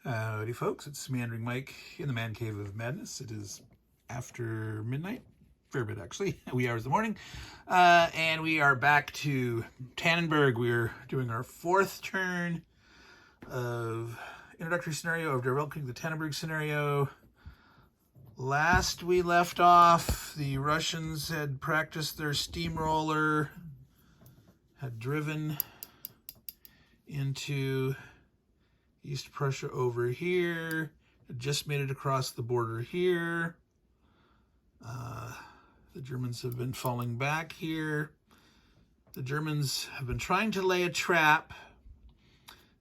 Howdy folks, it's Meandering Mike in the Man Cave of Madness. It is after midnight, fair bit actually, wee hours of the morning, and we are back to Tannenberg. We're doing our fourth turn of Introductory Scenario of Der Weltkrieg, the Tannenberg scenario. Last we left off, the Russians had practiced their steamroller, had driven into East Prussia over here, had just made it across the border here. The Germans have been falling back here. The Germans have been trying to lay a trap.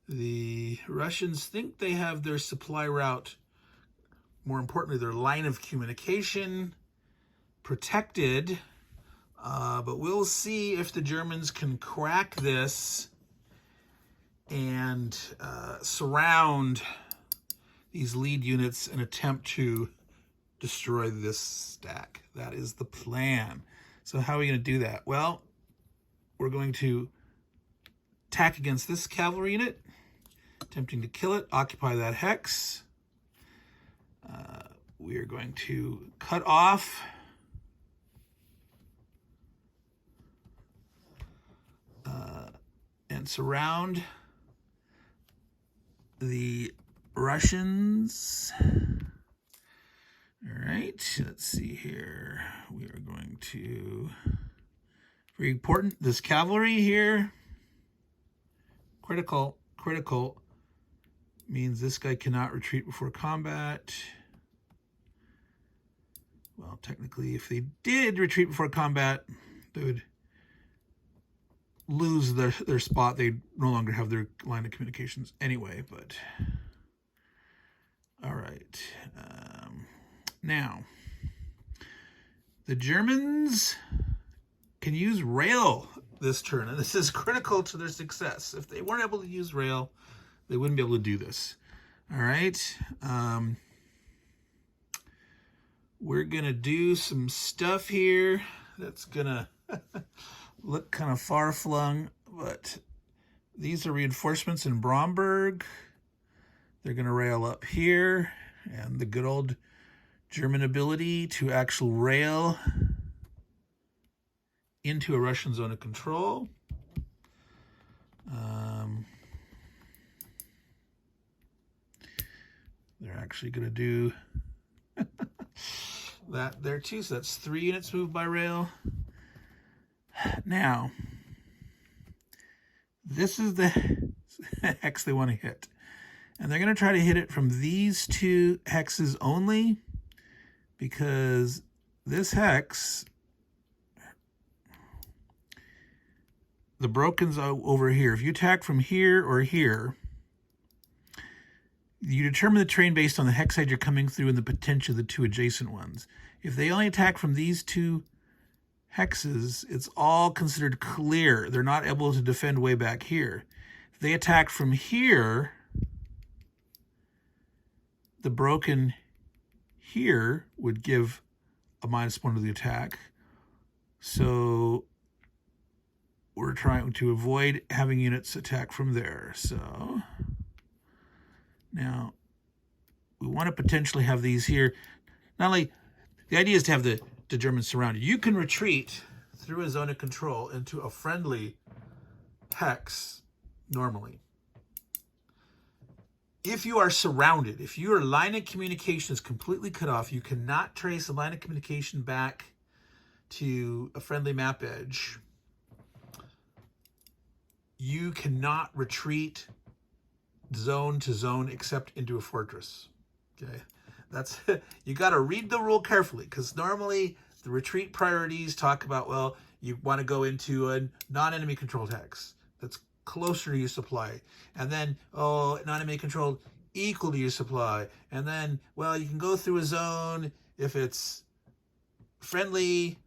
The Russians think they have their supply route, more importantly, their line of communication protected. But we'll see if the Germans can crack this and surround these lead units and attempt to destroy this stack. That is the plan. So how are we going to do that? Well, we're going to attack against this cavalry unit, attempting to kill it, occupy that hex. We are going to cut off and surround the Russians. All right, let's see here. We are going to, very important, this cavalry here, critical, means this guy cannot retreat before combat. Well, technically, if they did retreat before combat, they would lose their spot. They'd no longer have their line of communications anyway, but all right. Now, the Germans can use rail this turn, and this is critical to their success. If they weren't able to use rail, they wouldn't be able to do this. All right. We're going to do some stuff here that's going to look kind of far-flung, but these are reinforcements in Bromberg. They're going to rail up here, and the good old German ability to actual rail into a Russian zone of control. They're actually going to do that there too, so that's 3 units moved by rail. Now, this is the hex they want to hit. And they're going to try to hit it from these 2 hexes only, because this hex, the broken's over here. If you attack from here or here, you determine the terrain based on the hex side you're coming through and the potential of the 2 adjacent ones. If they only attack from these 2 hexes, it's all considered clear. They're not able to defend way back here. If they attack from here, the broken here would give a -1 to the attack. So we're trying to avoid having units attack from there. So now we want to potentially have these here. Not only, the idea is to have the Germans surrounded. You can retreat through a zone of control into a friendly hex normally. If you are surrounded, if your line of communication is completely cut off, you cannot trace a line of communication back to a friendly map edge, you cannot retreat zone to zone except into a fortress. Okay, that's you got to read the rule carefully, because normally the retreat priorities talk about, well, you want to go into a non-enemy controlled hex that's closer to your supply, and then, oh, non-enemy controlled equal to your supply, and then, well, you can go through a zone if it's friendly,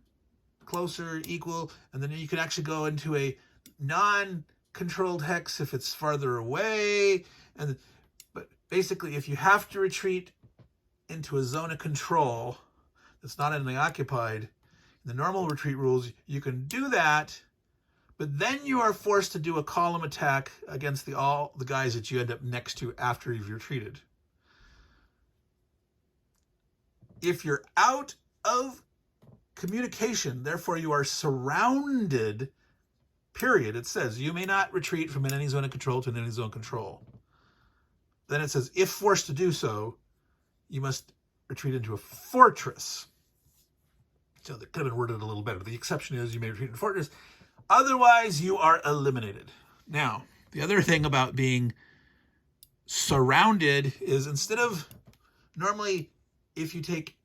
closer, equal, and then you can actually go into a non-controlled hex if it's farther away. But basically, if you have to retreat into a zone of control that's not enemy occupied, in the normal retreat rules, you can do that, But then you are forced to do a column attack against all the guys that you end up next to after you've retreated. If you're out of communication, therefore you are surrounded, period. It says you may not retreat from an enemy zone of control to an enemy zone of control. Then it says, if forced to do so, you must retreat into a fortress. So they could have worded it a little better. The exception is you may retreat into a fortress. Otherwise, you are eliminated. Now, the other thing about being surrounded is instead of normally, if you take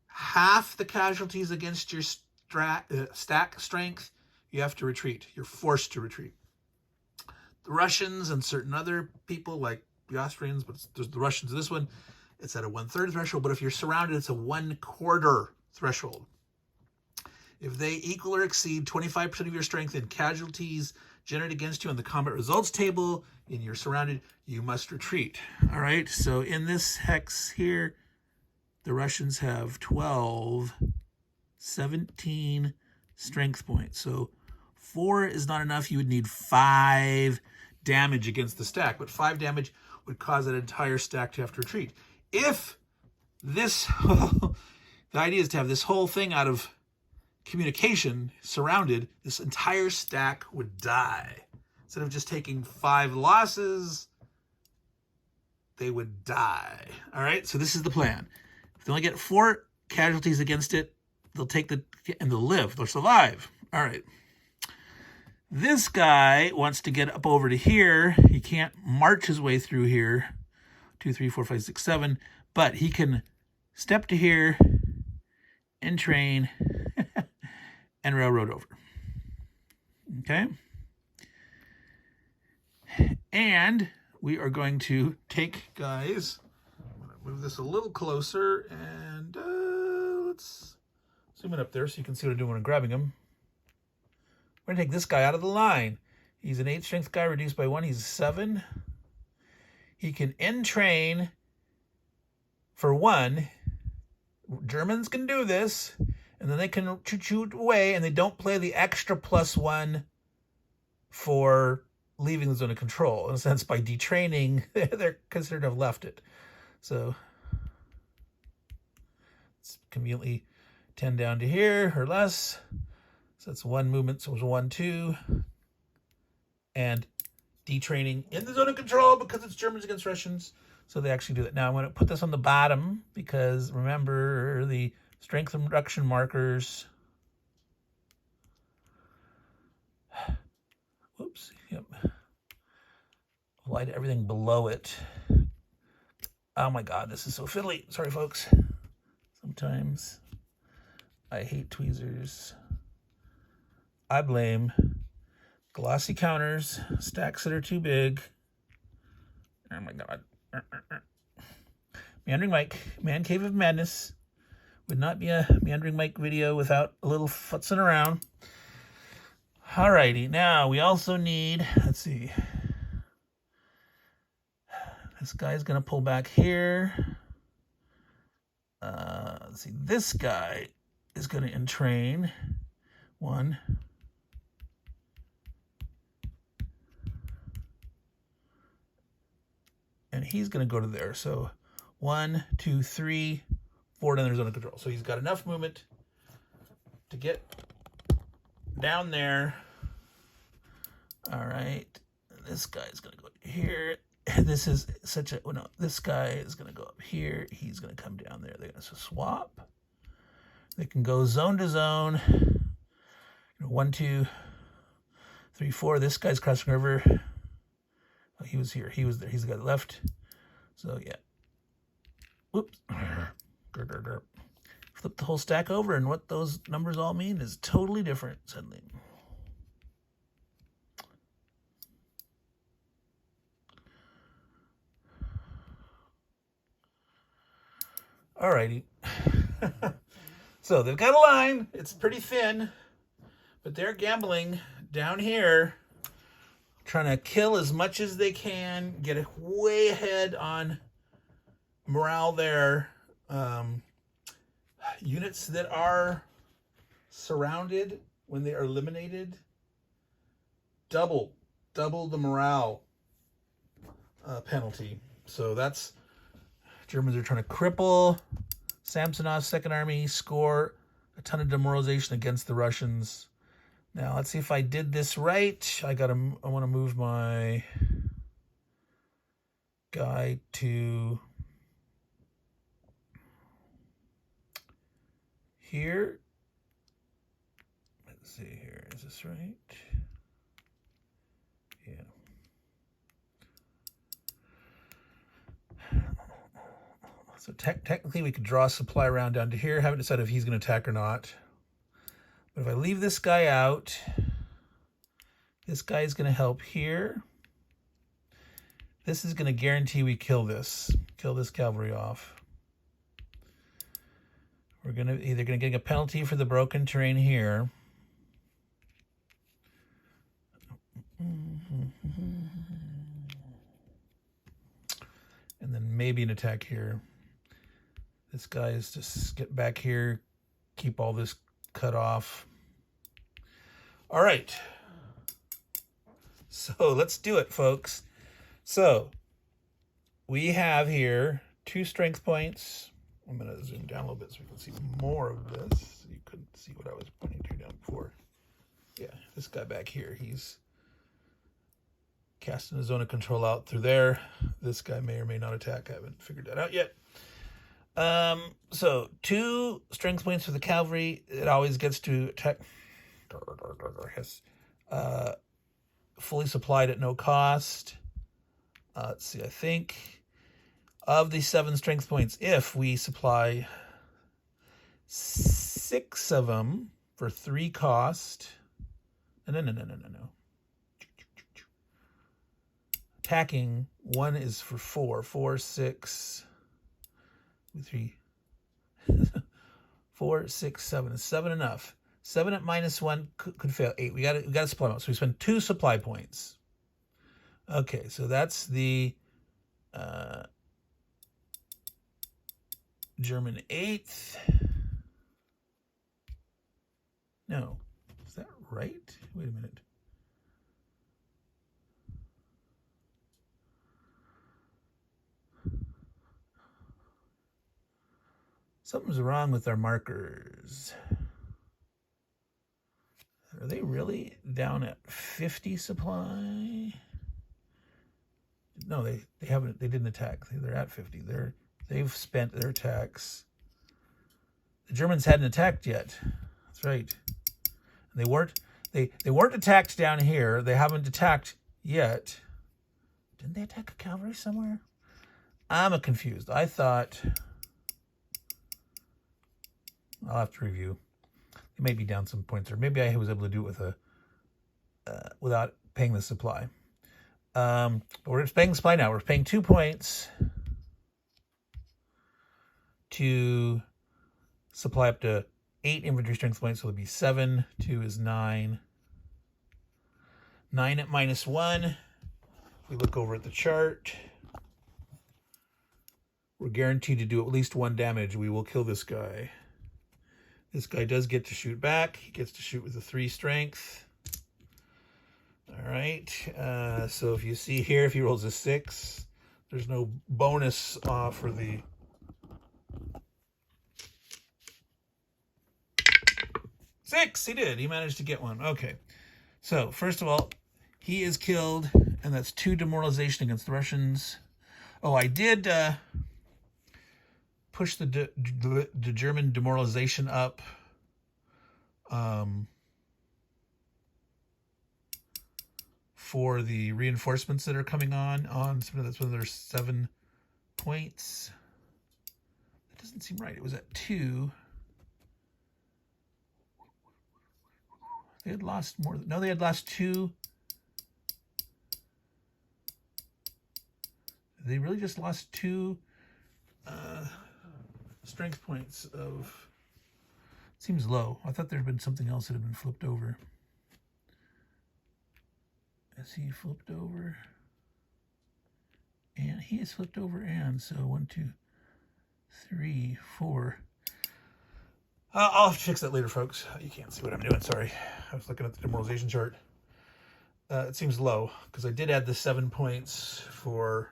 half the casualties against your stack strength, you have to retreat. You're forced to retreat. The Russians and certain other people like the Austrians, but there's the Russians in this one, it's at a 1/3 threshold. But if you're surrounded, it's a 1/4 threshold. If they equal or exceed 25% of your strength in casualties generated against you on the combat results table, and you're surrounded, you must retreat. All right, so in this hex here, the Russians have 12, 17 strength points. So 4 is not enough. You would need 5 damage against the stack, but 5 damage would cause that entire stack to have to retreat. If this, the idea is to have this whole thing out of communication, surrounded, this entire stack would die. Instead of just taking 5 losses, they would die. All right, so this is the plan. If they only get 4 casualties against it, they'll take and they'll live, they'll survive. All right. This guy wants to get up over to here. He can't march his way through here. 2, 3, 4, 5, 6, 7. But he can step to here and train and railroad over. Okay? And we are going to take, guys, I'm going to move this a little closer, and let's zoom it up there so you can see what I'm doing when I'm grabbing him. We're going to take this guy out of the line. He's an 8 strength guy, reduced by 1. He's a 7. He can end train for 1. Germans can do this, and then they can shoot away, and they don't play the extra +1 for leaving the zone of control. In a sense, by detraining, they're considered to have left it. So it's conveniently 10 down to here or less. So that's 1 movement, so it was 1, 2. And detraining in the zone of control because it's Germans against Russians. So they actually do that. Now I'm going to put this on the bottom because remember the strength reduction markers. Whoops. Yep. Apply to everything below it. Oh my God, this is so fiddly. Sorry, folks. Sometimes I hate tweezers. I blame glossy counters, stacks that are too big. Oh my God. Meandering Mike, Man Cave of Madness. Would not be a Meandering Mike video without a little futzing around. Alrighty, now we also need, let's see. This guy's gonna pull back here. Let's see, this guy is gonna entrain. 1. And he's going to go to there. So 1, 2, 3, 4 down their zone of control. So he's got enough movement to get down there. All right. This guy's going to go here. This is such a, well, no, this guy is going to go up here. He's going to come down there. They're going to swap. They can go zone to zone. 1, 2, 3, 4. This guy's crossing over. Oh, he was here. He was there. He's the guy left. So, yeah. Whoops. Flip the whole stack over, and what those numbers all mean is totally different suddenly. Alrighty. So they've got a line. It's pretty thin, but they're gambling down here, trying to kill as much as they can, get way ahead on morale there. Units that are surrounded when they are eliminated double the morale penalty. So that's, Germans are trying to cripple Samsonov's Second Army, score a ton of demoralization against the Russians. Now let's see if I did this right. I want to move my guy to here. Let's see here. Is this right? Yeah. So technically we could draw a supply round down to here. Haven't decided if he's going to attack or not. But if I leave this guy out, this guy is going to help here. This is going to guarantee we kill this cavalry off. We're either going to get a penalty for the broken terrain here. And then maybe an attack here. This guy is just get back here, keep all this cut off. All right. So let's do it, folks. So we have here 2 strength points. I'm going to zoom down a little bit so we can see more of this. You couldn't see what I was pointing to down before. Yeah, this guy back here, he's casting a zone of control out through there. This guy may or may not attack. I haven't figured that out yet. So 2 strength points for the cavalry. It always gets to attack. Fully supplied at no cost. Let's see, I think of the 7 strength points, if we supply 6 of them for 3 cost. No. Attacking 1 is for 4. 4, 6, 3, 4, 6, 7. Is 7 enough? 7 at -1 could fail. 8. We got to supply them. So we spend 2 supply points. Okay, so that's the German 8th. No, is that right? Wait a minute. Something's wrong with our markers. Are they really down at 50 supply? No, they haven't. They didn't attack. They're at 50. They've spent their attacks. The Germans hadn't attacked yet. That's right. And they weren't attacked down here. They haven't attacked yet. Didn't they attack a cavalry somewhere? I'm confused. I thought. I'll have to review. It may be down some points, or maybe I was able to do it with without paying the supply. But we're paying the supply now. We're paying 2 points to supply up to 8 infantry strength points, so it'll be 7. 2 is 9. 9 at -1. We look over at the chart. We're guaranteed to do at least 1 damage. We will kill this guy. This guy does get to shoot back. He gets to shoot with a 3 strength. All right. So if you see here, if he rolls a 6, there's no bonus for the... Six! He did. He managed to get one. Okay. So, first of all, he is killed, and that's 2 demoralization against the Russians. Oh, I did push the German demoralization up. For the reinforcements that are coming on that's one of their 7 points. That doesn't seem right. It was at 2. They had lost more. No, they had lost 2. They really just lost 2 strength points of... Seems low. I thought there had been something else that had been flipped over. Is he flipped over? And he is flipped over, and so 1, 2, 3, 4. I'll have to fix that later, folks. You can't see what I'm doing. Sorry. I was looking at the demoralization chart. it seems low because I did add the 7 points for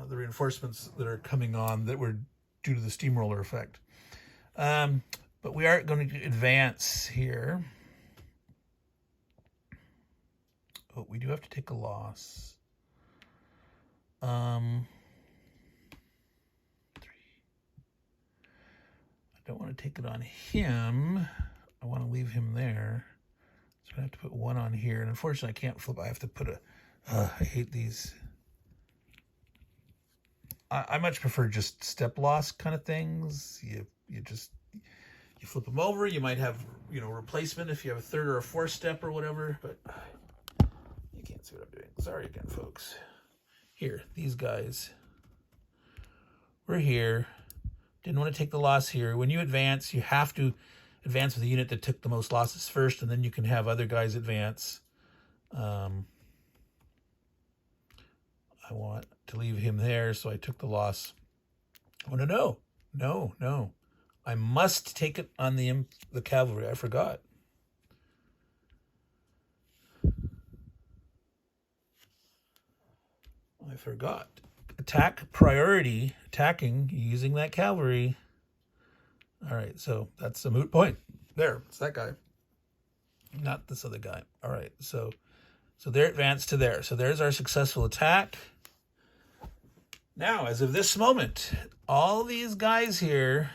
the reinforcements that are coming on that were due to the steamroller effect. But we are going to advance here. Oh, we do have to take a loss. 3. I don't want to take it on him. I want to leave him there. So I have to put 1 on here. And unfortunately, I can't flip. I have to put a... I hate these. I much prefer just step loss kind of things. You flip them over. You might have, replacement if you have a 3rd or a 4th step or whatever. But you can't see what I'm doing. Sorry again, folks. Here, these guys. We're here. Didn't want to take the loss here. When you advance, you have to advance with the unit that took the most losses first, and then you can have other guys advance. I want to leave him there, so I took the loss. Oh, no. I must take it on the cavalry. I forgot. Attack priority, attacking using that cavalry. All right, so that's a moot point. There, it's that guy. Not this other guy. All right, so they're advanced to there. So there's our successful attack. Now, as of this moment, all these guys here...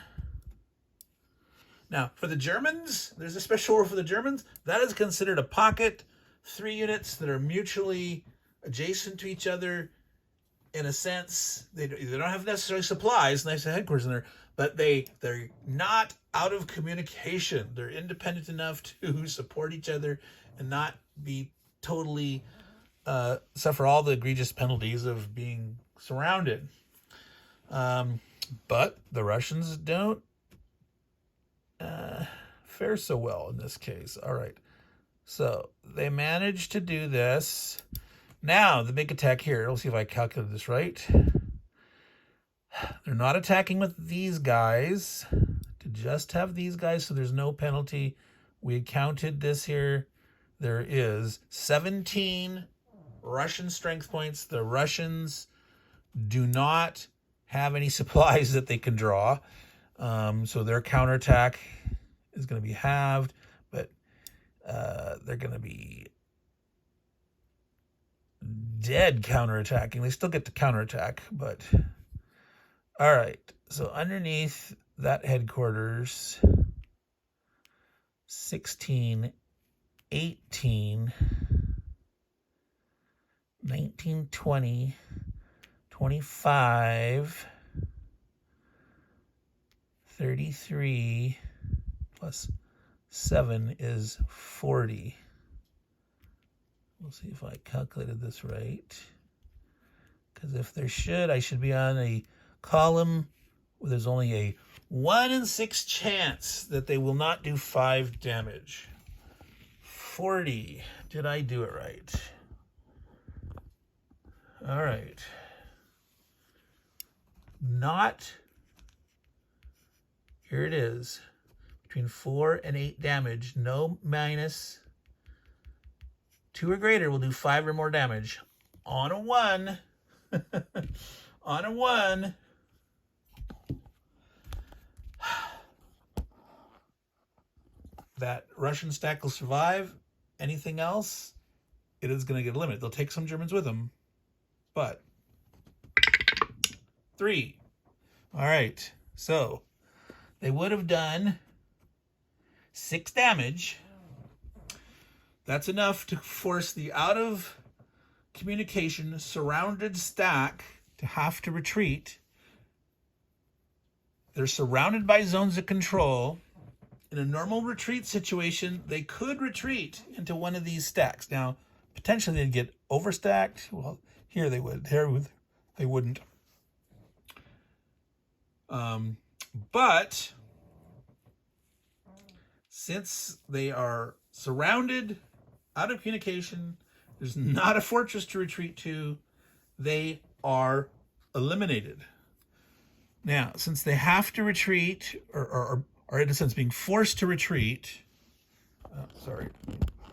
Now, for the Germans, there's a special rule for the Germans. That is considered a pocket. 3 units that are mutually adjacent to each other. In a sense, they don't have necessarily supplies, nice headquarters in there, but they're not out of communication. They're independent enough to support each other and not be totally suffer all the egregious penalties of being surrounded. But the Russians don't fare so well in this case. All right, so they managed to do this. Now, the big attack here. Let's see if I calculated this right. They're not attacking with these guys. To just have these guys, so there's no penalty. We counted this here. There is 17 Russian strength points. The Russians do not have any supplies that they can draw. So their counterattack is going to be halved. But they're going to be... dead counterattacking. They still get to counterattack, but all right. So underneath that headquarters, 16, 18, 19, 20, 25, 33 plus 7 is 40. We'll see if I calculated this right. Because if there I should be on a column where there's only a 1 in 6 chance that they will not do 5 damage. 40. Did I do it right? All right. Not. Here it is. Between 4 and 8 damage. No minus. 2 or greater will do 5 or more damage. On a 1. On a 1. That Russian stack will survive. Anything else, it is going to get eliminated. They'll take some Germans with them. But 3. All right. So they would have done 6 damage. That's enough to force the out of communication surrounded stack to have to retreat. They're surrounded by zones of control. In a normal retreat situation, they could retreat into one of these stacks. Now, potentially they'd get overstacked. Well, here they would. Here they wouldn't. But since they are surrounded, out of communication, there's not a fortress to retreat to, they are eliminated. Now, since they have to retreat, or in a sense being forced to retreat, sorry,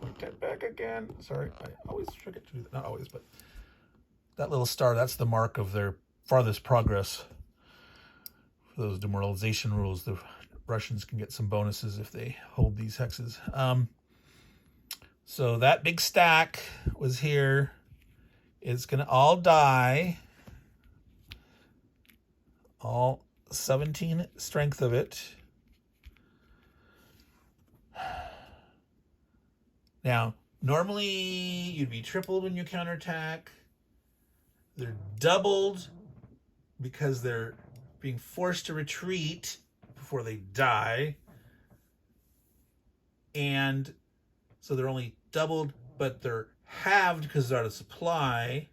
put that back again. Sorry, I always forget to do that. Not always, but that little star, that's the mark of their farthest progress. For those demoralization rules, the Russians can get some bonuses if they hold these hexes. So that big stack was here. It's going to all die. All 17 strength of it. Now, normally you'd be tripled when you counterattack. They're doubled because they're being forced to retreat before they die. And so they're only doubled, but they're halved because they're out of supply.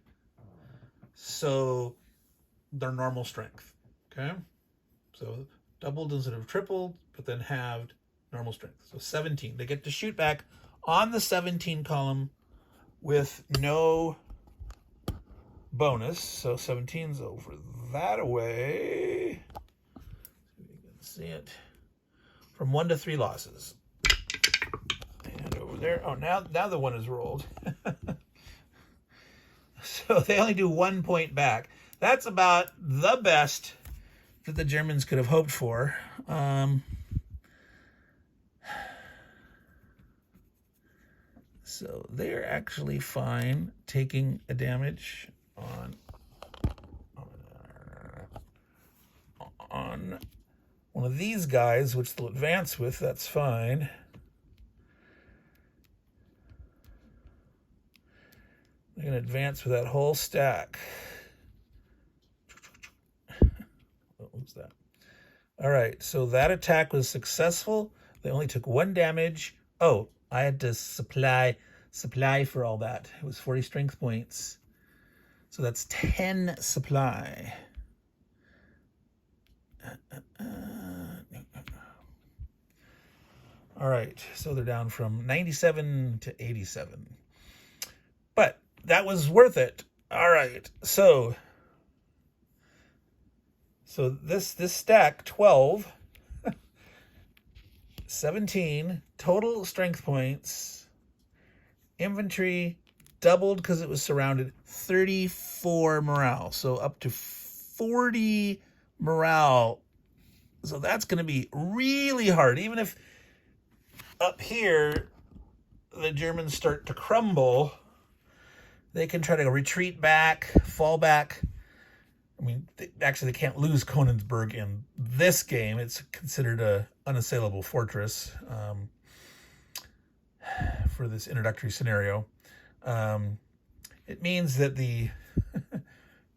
So they're normal strength. Okay? So doubled instead of tripled, but then halved, normal strength. So 17. They get to shoot back on the 17 column with no bonus. So 17's over that away. You can see it. From 1 to 3 losses. And over there. Oh, now the one is rolled. So they only do 1 point back. That's about the best that the Germans could have hoped for. So they're actually fine taking a damage on one of these guys, which they'll advance with. That's fine. They're going to advance with that whole stack. What was that? All right, so that attack was successful. They only took 1 damage. Oh, I had to supply for all that. It was 40 strength points. So that's 10 supply. All right, so they're down from 97 to 87. But that was worth it. All right, so this stack, 12, 17, total strength points, infantry doubled because it was surrounded, 34 morale. So up to 40 morale. So that's going to be really hard. Even if up here the Germans start to crumble, they can try to retreat back, fall back. I mean, they can't lose Königsberg in this game. It's considered a unassailable fortress for this introductory scenario. It means that the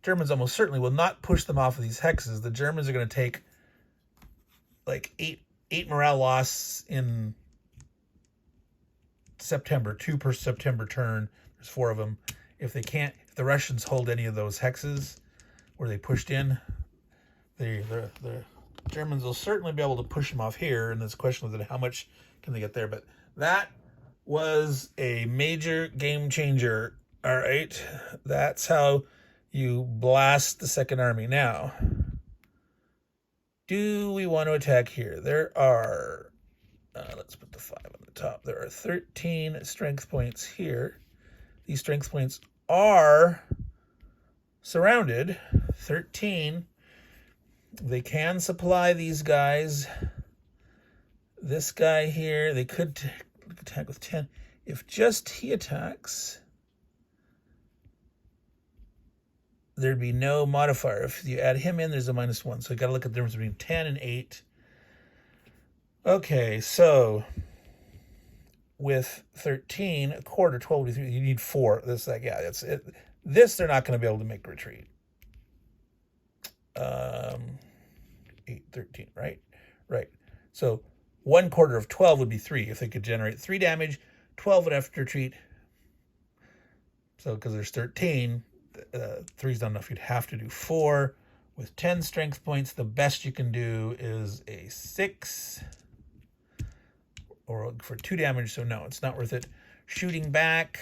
Germans almost certainly will not push them off of these hexes. The Germans are going to take like eight morale loss in September, 2 per September turn. There's 4 of them. If the Russians hold any of those hexes where they pushed in, the Germans will certainly be able to push them off here. And there's a question of how much can they get there. But that was a major game changer. All right, that's how you blast the Second Army. Now, do we want to attack here? There are, let's put the 5 on the top. There are 13 strength points here. These strength points are surrounded. 13. They can supply these guys. This guy here, they could attack with 10. If just he attacks, there'd be no modifier. If you add him in, there's a -1. So you got to look at the difference between 10 and 8. Okay, so with 13, a quarter, 12, you need 4. This, like, yeah, that's it. This they're not going to be able to make a retreat. 8, 13, right? Right. So 1/4 of 12 would be 3. If they could generate 3 damage, 12 would have to retreat. So because there's 13, 3's not enough. You'd have to do 4. With 10 strength points, the best you can do is a 6. Or for 2 damage, so no, it's not worth it. Shooting back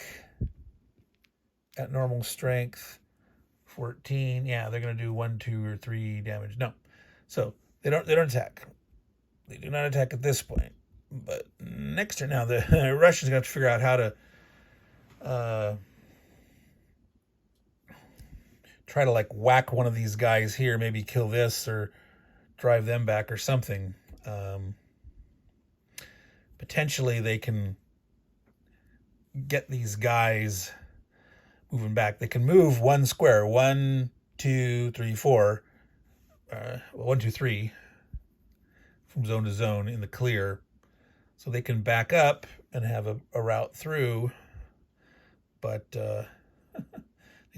at normal strength, 14. Yeah, they're going to do 1, 2, or 3 damage. No. So they don't attack. They do not attack at this point. But next turn now, the Russians got to figure out how to try to like whack one of these guys here, maybe kill this or drive them back or something. Potentially they can get these guys moving back. They can move one square, 1, 2, 3, 4, 1, 2, 3 from zone to zone in the clear. So they can back up and have a route through, but they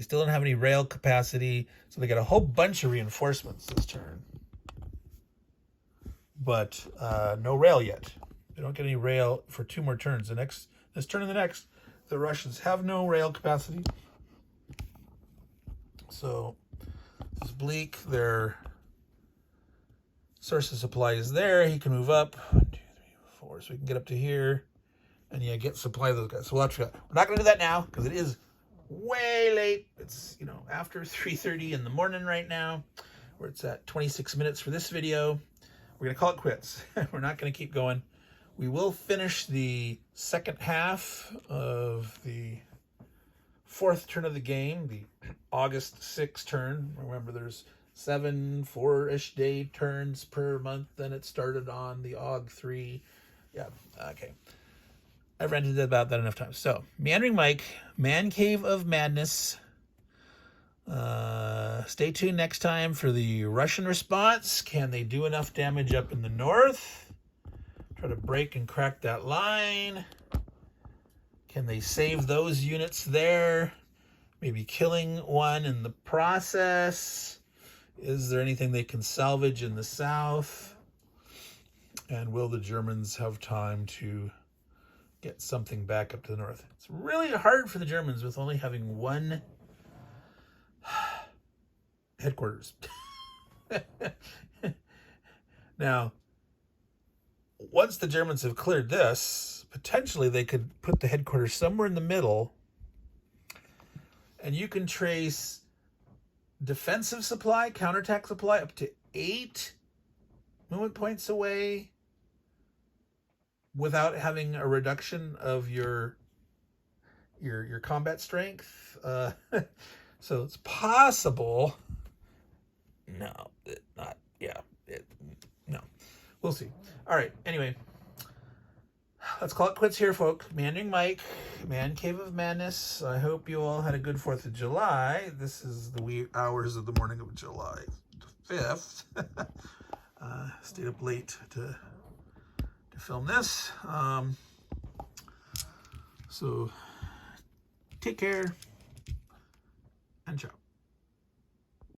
still don't have any rail capacity. So they got a whole bunch of reinforcements this turn, but no rail yet. They don't get any rail for 2 more turns. This turn and the next, the Russians have no rail capacity. So this is bleak. Their source of supply is there. He can move up 1, 2, 3, 4, so we can get up to here, and yeah, get supply of those guys. So we'll have to. We're not going to do that now because it is way late. It's after 3:30 in the morning right now, where it's at 26 minutes for this video. We're going to call it quits. We're not going to keep going. We will finish the second half of the 4th turn of the game, the August 6th turn. Remember, there's 7 4-ish day turns per month. Then it started on the Aug 3. Yeah, okay. I've ranted about that enough times. So, Meandering Mike, Man Cave of Madness. Stay tuned next time for the Russian response. Can they do enough damage up in the north? Try to break and crack that line. Can they save those units there? Maybe killing one in the process. Is there anything they can salvage in the south? And will the Germans have time to get something back up to the north? It's really hard for the Germans with only having one headquarters. Now, once the Germans have cleared this, potentially they could put the headquarters somewhere in the middle, and you can trace defensive supply, counterattack supply up to 8 movement points away without having a reduction of your combat strength. So it's possible. No, not. Yeah, no. We'll see. All right. Anyway, let's call it quits here, folk. Meandering Mike, Man Cave of Madness. I hope you all had a good 4th of July. This is the wee hours of the morning of July 5th. Stayed up late to film this. So take care and ciao.